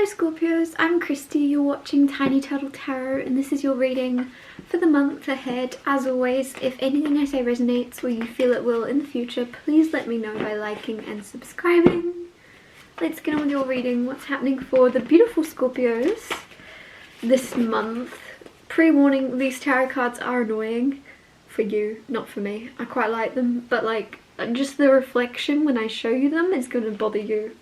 Scorpios, I'm Christy, you're watching Tiny Turtle Tarot and this is your reading for the month ahead. As always, if anything I say resonates or you feel it will in the future, please let me know by liking and subscribing. Let's get on with your reading. What's happening for the beautiful Scorpios this month? Pre-warning, these tarot cards are annoying for you, not for me. I quite like them, but like just the reflection when I show you them is going to bother you.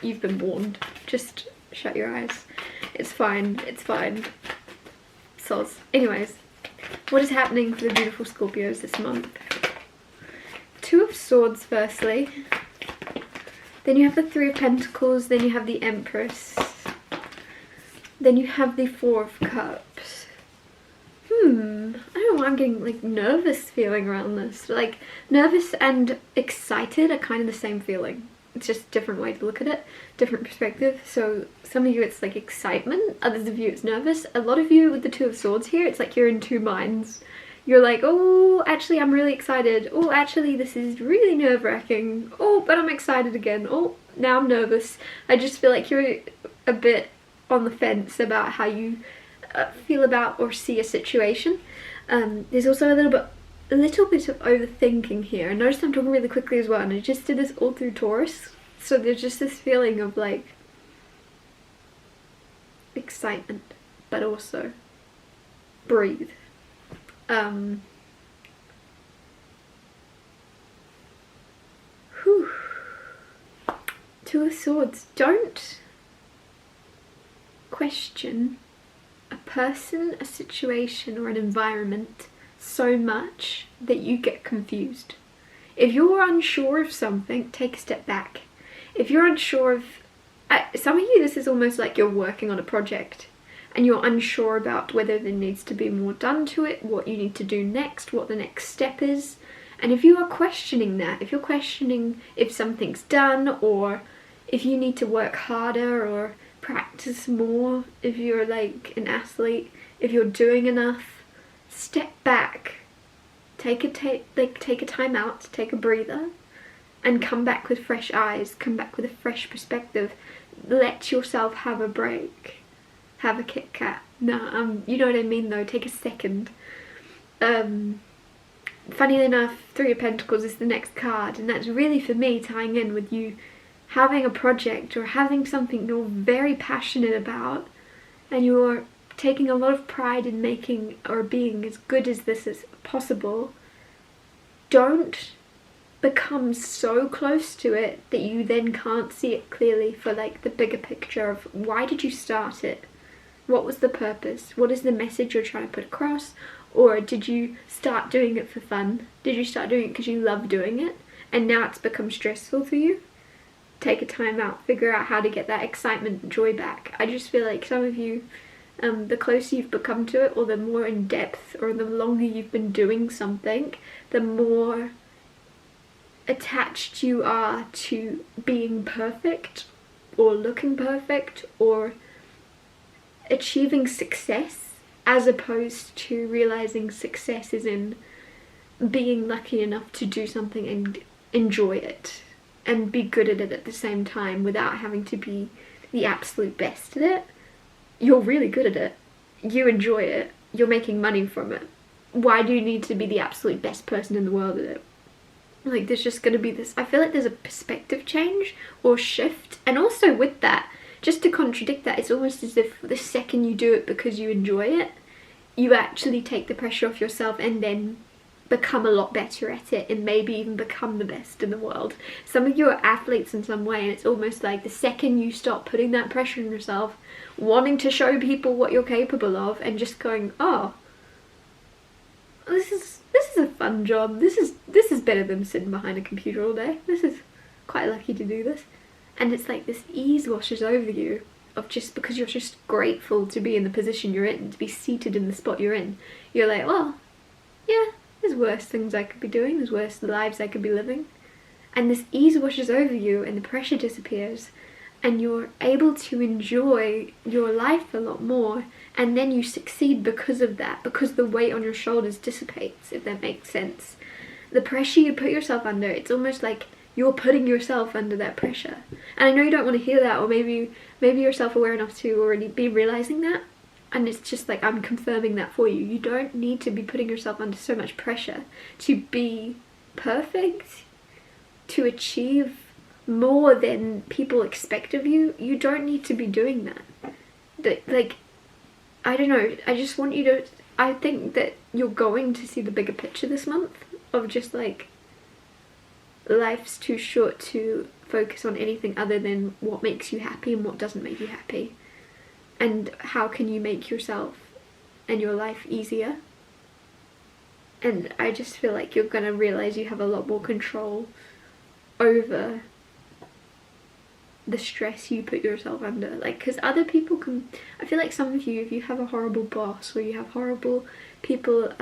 You've been warned. Just shut your eyes. It's fine. It's fine. Soz. Anyways, what is happening for the beautiful Scorpios this month? Two of Swords firstly. Then you have the Three of Pentacles. Then you have the Empress. Then you have the Four of Cups. I don't know why I'm getting like nervous feeling around this. Like nervous and excited are kind of the same feeling. It's just a different way to look at it, different perspective. So some of you it's like excitement, others of you it's nervous. A lot of you with the Two of Swords here, it's like you're in two minds. You're like, oh, actually I'm really excited. Oh, actually this is really nerve-wracking. Oh, but I'm excited again. Oh, now I'm nervous. I just feel like you're a bit on the fence about how you feel about or see a situation. There's also a little bit of overthinking here. I noticed I'm talking really quickly as well, and I just did this all through Taurus, so there's just this feeling of like excitement, but also breathe. Two of Swords. Don't question a person, a situation, or an environment so much that you get confused. If you're unsure of something, take a step back. If you're unsure of some of you, this is almost like you're working on a project and you're unsure about whether there needs to be more done to it, what you need to do next, what the next step is. And if you are questioning that, if you're questioning if something's done or if you need to work harder or practice more, if you're like an athlete, if you're doing enough, step back, take a time out, take a breather, and come back with fresh eyes, come back with a fresh perspective. Let yourself have a break, have a Kit Kat. No, you know what I mean though. Take a second. Funny enough, Three of Pentacles is the next card, and that's really for me tying in with you having a project or having something you're very passionate about, and you're taking a lot of pride in making or being as good as this as possible. Don't become so close to it that you then can't see it clearly for like the bigger picture of why did you start it? What was the purpose? What is the message you're trying to put across? Or did you start doing it for fun? Did you start doing it because you love doing it and now it's become stressful for you? Take a time out, figure out how to get that excitement and joy back. I just feel like some of you, the closer you've become to it, or the more in depth, or the longer you've been doing something, the more attached you are to being perfect, or looking perfect, or achieving success, as opposed to realizing success is in being lucky enough to do something and enjoy it, and be good at it at the same time without having to be the absolute best at it. You're really good at it, you enjoy it, you're making money from it. Why do you need to be the absolute best person in the world at it? Like there's just going to be this, I feel like there's a perspective change or shift. And also with that, just to contradict that, it's almost as if the second you do it because you enjoy it, you actually take the pressure off yourself and then become a lot better at it and maybe even become the best in the world. Some of you are athletes in some way, and it's almost like the second you stop putting that pressure on yourself, wanting to show people what you're capable of, and just going, oh, this is a fun job, this is better than sitting behind a computer all day, this is quite lucky to do this. And it's like this ease washes over you of just because you're just grateful to be in the position you're in, to be seated in the spot you're in. You're like, well, yeah, there's worse things I could be doing, there's worse lives I could be living. And this ease washes over you and the pressure disappears and you're able to enjoy your life a lot more, and then you succeed because of that, because the weight on your shoulders dissipates, if that makes sense. The pressure you put yourself under, it's almost like you're putting yourself under that pressure. And I know you don't want to hear that, or maybe you're self-aware enough to already be realizing that, and it's just like, I'm confirming that for you. You don't need to be putting yourself under so much pressure to be perfect, to achieve more than people expect of you. You don't need to be doing that. Like, I don't know, I just want you to, I think that you're going to see the bigger picture this month of just like, life's too short to focus on anything other than what makes you happy and what doesn't make you happy, and how can you make yourself and your life easier. And I just feel like you're gonna realize you have a lot more control over the stress you put yourself under. Like, because other people can, I feel like some of you, if you have a horrible boss or you have horrible people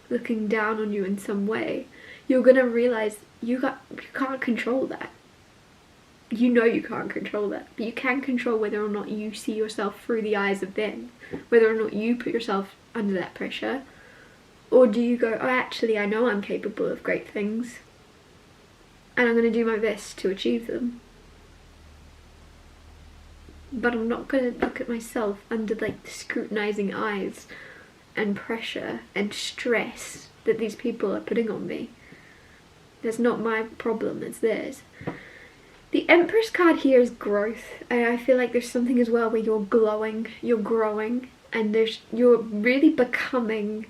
looking down on you in some way, you're gonna realize you can't control that. You know you can't control that, but you can control whether or not you see yourself through the eyes of them, whether or not you put yourself under that pressure, or do you go, oh, actually I know I'm capable of great things and I'm gonna do my best to achieve them, but I'm not gonna look at myself under like the scrutinizing eyes and pressure and stress that these people are putting on me. That's not my problem, it's theirs. The Empress card here is growth, and I feel like there's something as well where you're glowing, you're growing, and you're really becoming.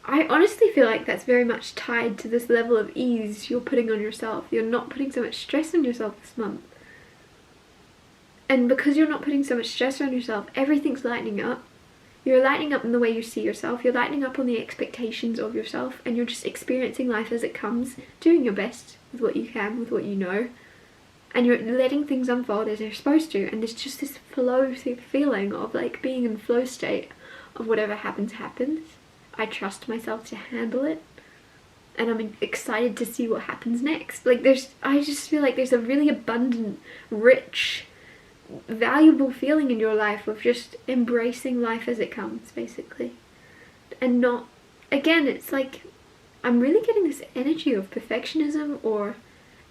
I honestly feel like that's very much tied to this level of ease you're putting on yourself. You're not putting so much stress on yourself this month. And because you're not putting so much stress on yourself, everything's lightening up. You're lightening up in the way you see yourself, you're lightening up on the expectations of yourself, and you're just experiencing life as it comes, doing your best with what you can, with what you know, and you're letting things unfold as they're supposed to, and there's just this flow feeling of like being in flow state of whatever happens. I trust myself to handle it, and I'm excited to see what happens next. Like I just feel like there's a really abundant, rich, valuable feeling in your life of just embracing life as it comes, basically. And not, again, it's like I'm really getting this energy of perfectionism or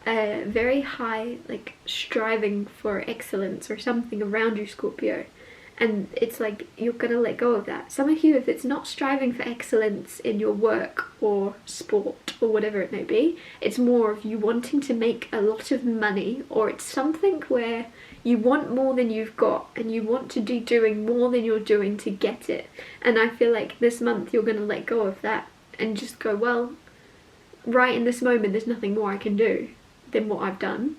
a very high like striving for excellence or something around you, Scorpio, and it's like you're gonna let go of that. Some of you, if it's not striving for excellence in your work or sport or whatever it may be, it's more of you wanting to make a lot of money, or it's something where you want more than you've got and you want to be doing more than you're doing to get it. And I feel like this month you're going to let go of that and just go, well, right in this moment there's nothing more I can do than what I've done.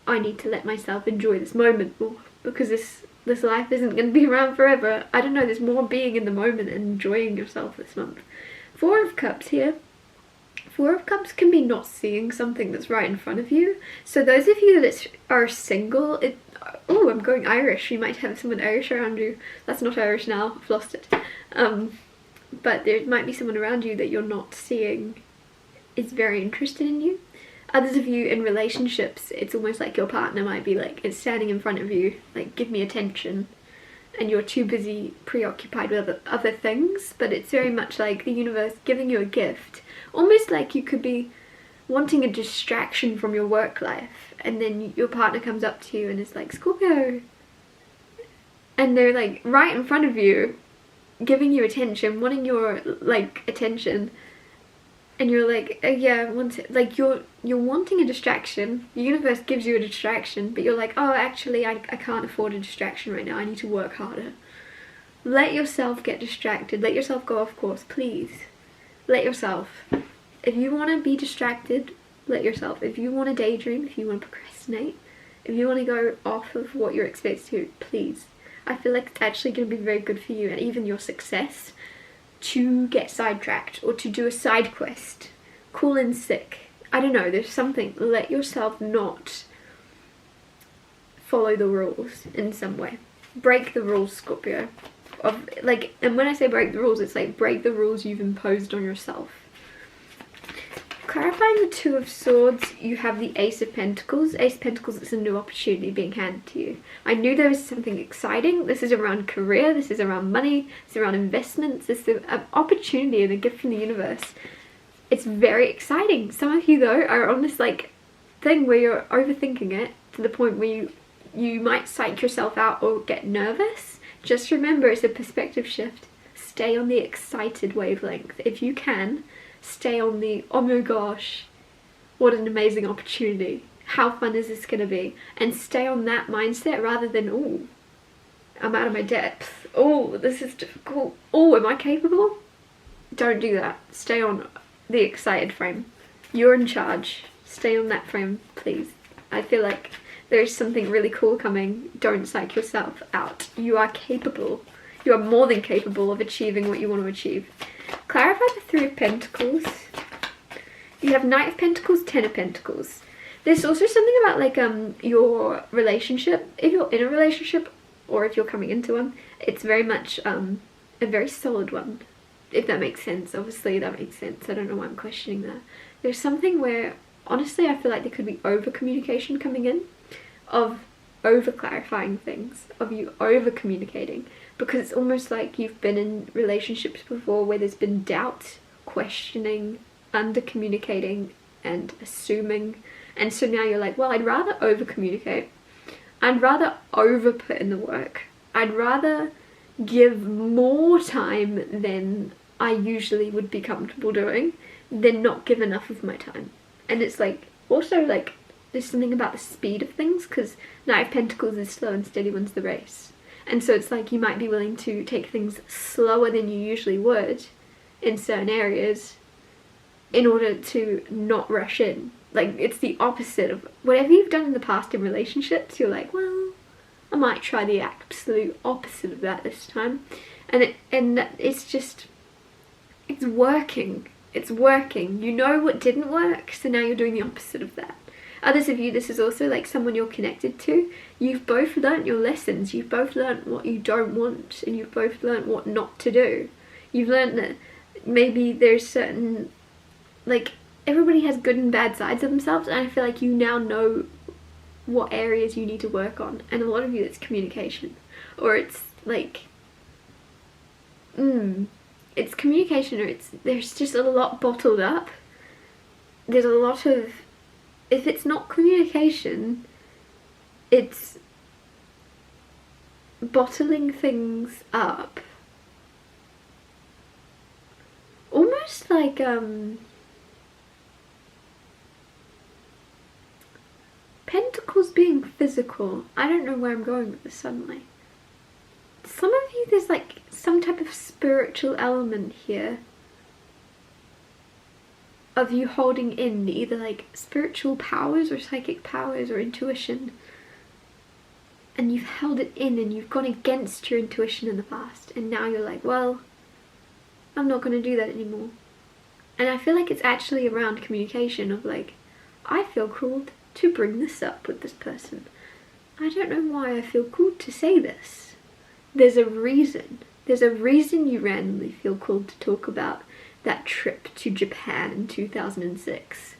I need to let myself enjoy this moment more, because this life isn't going to be around forever. I don't know, there's more being in the moment and enjoying yourself this month. 4 of Cups here. 4 of Cups can be not seeing something that's right in front of you. So those of you that are single, oh, I'm going Irish. You might have someone Irish around you. That's not Irish now, I've lost it. But there might be someone around you that you're not seeing is very interested in you. Others of you in relationships, it's almost like your partner might be like, it's standing in front of you, like, give me attention. And you're too busy, preoccupied with other things. But it's very much like the universe giving you a gift. Almost like you could be wanting a distraction from your work life, and then your partner comes up to you and is like, Scorpio, and they're like right in front of you, giving you attention, wanting your like attention, and you're like, oh, yeah, like you're wanting a distraction. The universe gives you a distraction, but you're like, oh, actually I can't afford a distraction right now, I need to work harder. Let yourself get distracted, let yourself go off course, please. Let yourself. If you want to be distracted, let yourself. If you want to daydream, if you want to procrastinate, if you want to go off of what you're expected to, please. I feel like it's actually going to be very good for you and even your success to get sidetracked or to do a side quest. Call in sick. I don't know, there's something. Let yourself not follow the rules in some way. Break the rules, Scorpio. And when I say break the rules, it's like break the rules you've imposed on yourself. Clarifying the 2 of Swords, you have the Ace of Pentacles. Ace of Pentacles is a new opportunity being handed to you. I knew there was something exciting. This is around career, this is around money, this is around investments, this is an opportunity and a gift from the universe. it's very exciting. Some of you though are on this like thing where you're overthinking it to the point where you might psych yourself out or get nervous. Just remember, it's a perspective shift. Stay on the excited wavelength. If you can, stay on the, oh my gosh, what an amazing opportunity. How fun is this going to be? And stay on that mindset rather than, oh, I'm out of my depth. Oh, this is difficult. Oh, am I capable? Don't do that. Stay on the excited frame. You're in charge. Stay on that frame, please. I feel like there's something really cool coming. Don't psych yourself out. You are capable. You are more than capable of achieving what you want to achieve. Clarify the Three of Pentacles. You have Knight of Pentacles, Ten of Pentacles. There's also something about like your relationship. If you're in a relationship or if you're coming into one, it's very much a very solid one. If that makes sense. Obviously that makes sense. I don't know why I'm questioning that. There's something where, honestly, I feel like there could be over communication coming in, of over clarifying things, of you over communicating, because it's almost like you've been in relationships before where there's been doubt, questioning, under communicating and assuming, and so now you're like, well, I'd rather over communicate, I'd rather over put in the work, I'd rather give more time than I usually would be comfortable doing than not give enough of my time. And it's like, also like, there's something about the speed of things, because Knight of Pentacles is slow and steady wins the race. And so it's like you might be willing to take things slower than you usually would in certain areas in order to not rush in. Like, it's the opposite of whatever you've done in the past in relationships. You're like, well, I might try the absolute opposite of that this time. And it's just, it's working. It's working. You know what didn't work, so now you're doing the opposite of that. Others of you, this is also like someone you're connected to. You've both learnt your lessons. You've both learnt what you don't want, and you've both learnt what not to do. You've learnt that maybe there's certain, like, everybody has good and bad sides of themselves, and I feel like you now know what areas you need to work on. And a lot of you, it's communication, or it's like, it's communication, or there's just a lot bottled up. There's a lot of, if it's not communication, it's bottling things up. Almost like Pentacles being physical. I don't know where I'm going with this suddenly. Some of you, there's like some type of spiritual element here of you holding in either like spiritual powers or psychic powers or intuition, and you've held it in and you've gone against your intuition in the past, and now you're like, well, I'm not going to do that anymore. And I feel like it's actually around communication of like, I feel called to bring this up with this person. I don't know why I feel called to say this. There's a reason. There's a reason you randomly feel called to talk about that trip to Japan in 2006.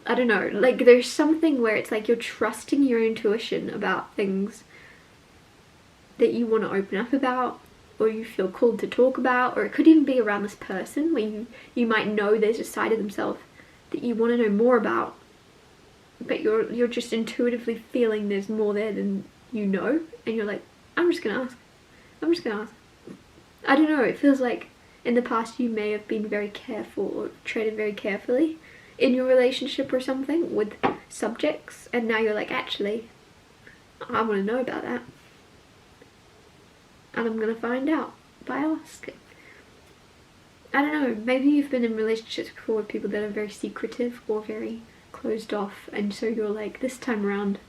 I don't know, like there's something where it's like you're trusting your intuition about things that you want to open up about, or you feel called to talk about, or it could even be around this person where you might know there's a side of themselves that you want to know more about, but you're just intuitively feeling there's more there than you know, and you're like, I'm just gonna ask. I don't know, it feels like in the past you may have been very careful or treaded very carefully in your relationship or something with subjects, and now you're like, actually, I want to know about that, and I'm gonna find out by asking. I don't know, maybe you've been in relationships before with people that are very secretive or very closed off, and so you're like, this time around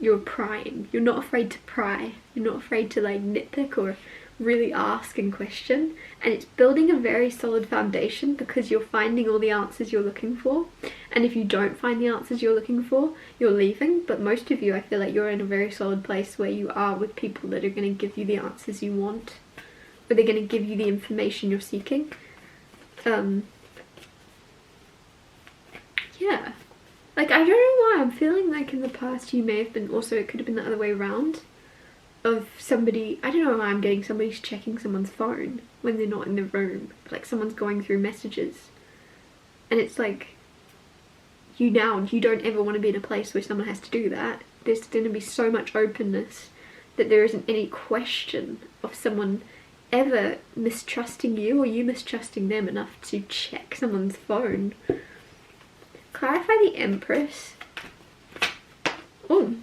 you're prying. You're not afraid to pry. You're not afraid to like nitpick or really ask and question, and it's building a very solid foundation because you're finding all the answers you're looking for. And if you don't find the answers you're looking for, you're leaving. But most of you, I feel like you're in a very solid place where you are with people that are going to give you the answers you want, or they're going to give you the information you're seeking. Yeah, like I don't know why I'm feeling like in the past you may have been, also it could have been the other way around, of somebody, I don't know why I'm getting somebody's checking someone's phone when they're not in the room, like someone's going through messages, and it's like you don't ever want to be in a place where someone has to do that. There's going to be so much openness that there isn't any question of someone ever mistrusting you or you mistrusting them enough to check someone's phone. Clarify the Empress. Oh,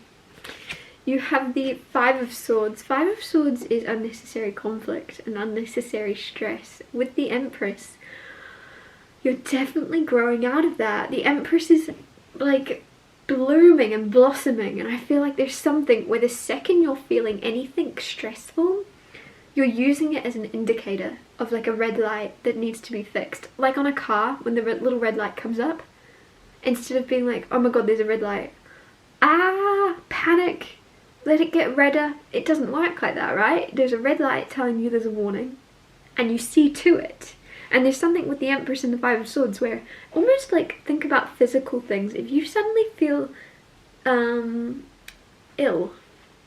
you have the Five of Swords. Five of Swords is unnecessary conflict and unnecessary stress. With the Empress, you're definitely growing out of that. The Empress is like blooming and blossoming, and I feel like there's something where the second you're feeling anything stressful, you're using it as an indicator of like a red light that needs to be fixed. Like on a car, when the little red light comes up, instead of being like, oh my god, there's a red light, panic, let it get redder. It doesn't work like that, right? There's a red light telling you there's a warning, and you see to it. And there's something with the Empress and the Five of Swords where, almost like, think about physical things. If you suddenly feel ill,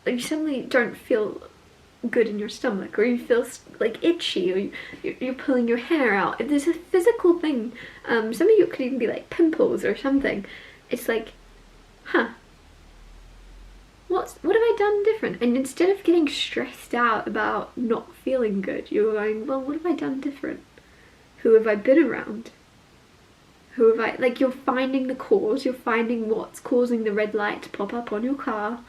like you suddenly don't feel good in your stomach, or you feel like itchy, or you're pulling your hair out, if there's a physical thing, some of you could even be like pimples or something, it's like, what have I done different? And instead of getting stressed out about not feeling good, you're going, well, what have I done different? Who have I been around? Who have I, like, you're finding the cause, you're finding what's causing the red light to pop up on your car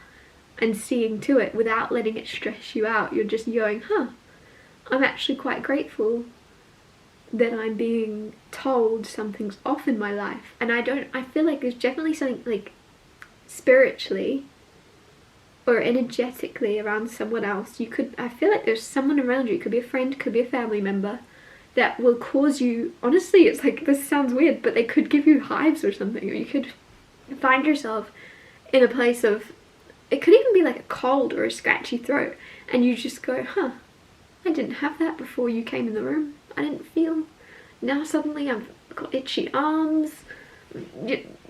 and seeing to it without letting it stress you out. You're just going, I'm actually quite grateful that I'm being told something's off in my life. And I feel like there's definitely something like spiritually or energetically around someone else. I feel like there's someone around you, it could be a friend, could be a family member, that will cause you, honestly, it's like, this sounds weird, but they could give you hives or something, or you could find yourself in a place of, it could even be like a cold or a scratchy throat, and you just go, I didn't have that before you came in the room. I didn't feel, now suddenly I've got itchy arms.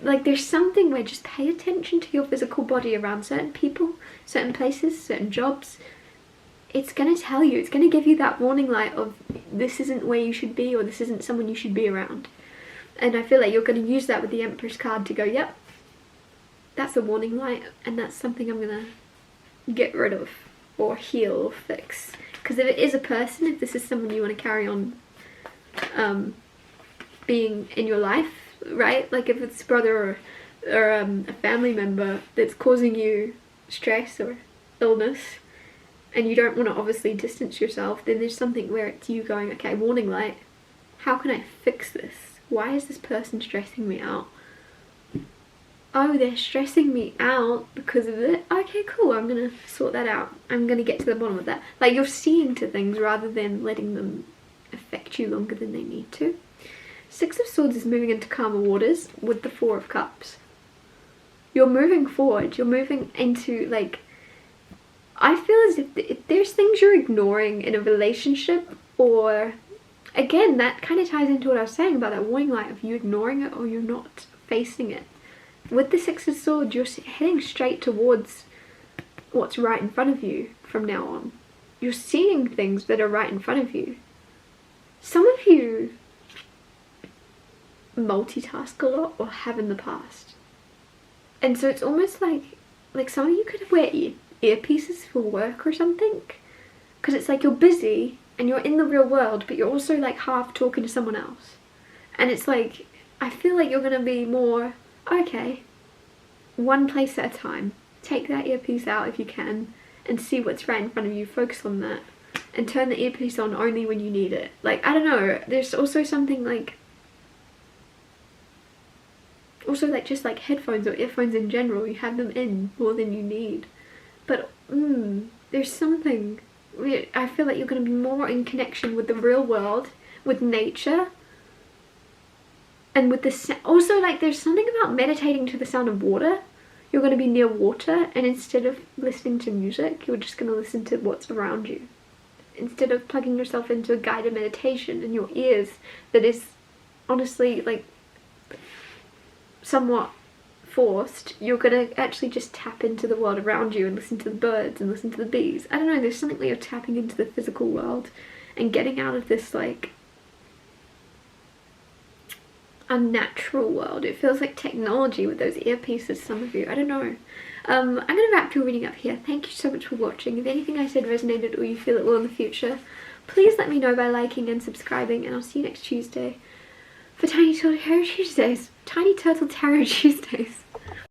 Like, there's something where just pay attention to your physical body around certain people, certain places, certain jobs. It's going to tell you, it's going to give you that warning light of this isn't where you should be, or this isn't someone you should be around. And I feel like you're going to use that with the Empress card to go, yep, that's a warning light, and that's something I'm going to get rid of or heal or fix. Because if it is a person, if this is someone you want to carry on being in your life, right? Like if it's a brother or a family member that's causing you stress or illness, and you don't want to obviously distance yourself, then there's something where it's you going, okay, warning light, how can I fix this? Why is this person stressing me out? Oh, they're stressing me out because of it? Okay, cool, I'm gonna sort that out. I'm gonna get to the bottom of that. Like, you're seeing to things rather than letting them affect you longer than they need to. Six of Swords is moving into calmer waters with the Four of Cups. You're moving forward, you're moving into, like, I feel as if there's things you're ignoring in a relationship, or, again, that kind of ties into what I was saying about that warning light of you ignoring it or you're not facing it. With the Six of Swords, you're heading straight towards what's right in front of you from now on. You're seeing things that are right in front of you. Some of you multitask a lot, or have in the past. And so it's almost like some of you could wear earpieces for work or something, because it's like you're busy and you're in the real world, but you're also like half talking to someone else, and it's like, I feel like you're gonna be more, okay, one place at a time, take that earpiece out if you can and see what's right in front of you, focus on that, and turn the earpiece on only when you need it. Like, I don't know, there's also something like, also like just like headphones or earphones in general, you have them in more than you need. But there's something, I feel like you're going to be more in connection with the real world, with nature, and with the also, like, there's something about meditating to the sound of water. You're going to be near water, and instead of listening to music, you're just going to listen to what's around you. Instead of plugging yourself into a guided meditation in your ears that is honestly like somewhat forced, you're gonna actually just tap into the world around you and listen to the birds and listen to the bees. I don't know, there's something where you're tapping into the physical world and getting out of this, like, unnatural world. It feels like technology with those earpieces, some of you. I don't know. I'm going to wrap your reading up here. Thank you so much for watching. If anything I said resonated or you feel it will in the future, please let me know by liking and subscribing, and I'll see you next Tuesday for Tiny Turtle Tarot Tuesdays. Tiny Turtle Tarot Tuesdays.